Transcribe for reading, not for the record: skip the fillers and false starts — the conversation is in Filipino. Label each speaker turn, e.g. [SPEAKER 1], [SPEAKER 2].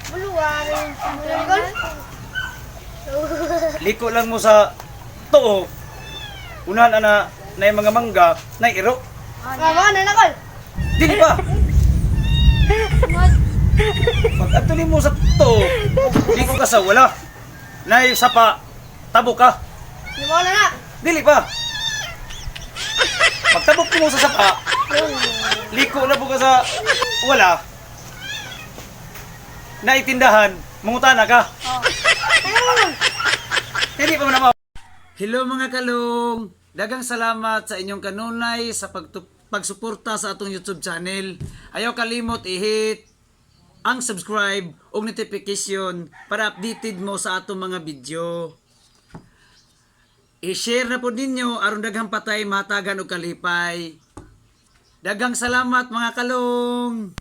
[SPEAKER 1] Buluwarin. Buluwarin.
[SPEAKER 2] Liko lang mo sa tuo. Unahan na yung mga mangga na iro.
[SPEAKER 1] Mama, nanakol.
[SPEAKER 2] Dili pa. Pag atuli mo sa tuo, liko ka sa wala. Na sapa, tabo ka.
[SPEAKER 1] Lumawa na na.
[SPEAKER 2] Dili pa. Pag tabok mo sa sapa, liko na po ka sa wala. Naitindahan, mangutana ka. Hindi pa mo na. Hello mga kalong! Dagang salamat sa inyong kanunay sa pagsuporta sa atong YouTube channel. Ayaw kalimot i-hit ang subscribe o notification para updated mo sa atong mga video. I-share na po ninyo aron daghang patay matagan o kalipay. Dagang salamat mga kalong!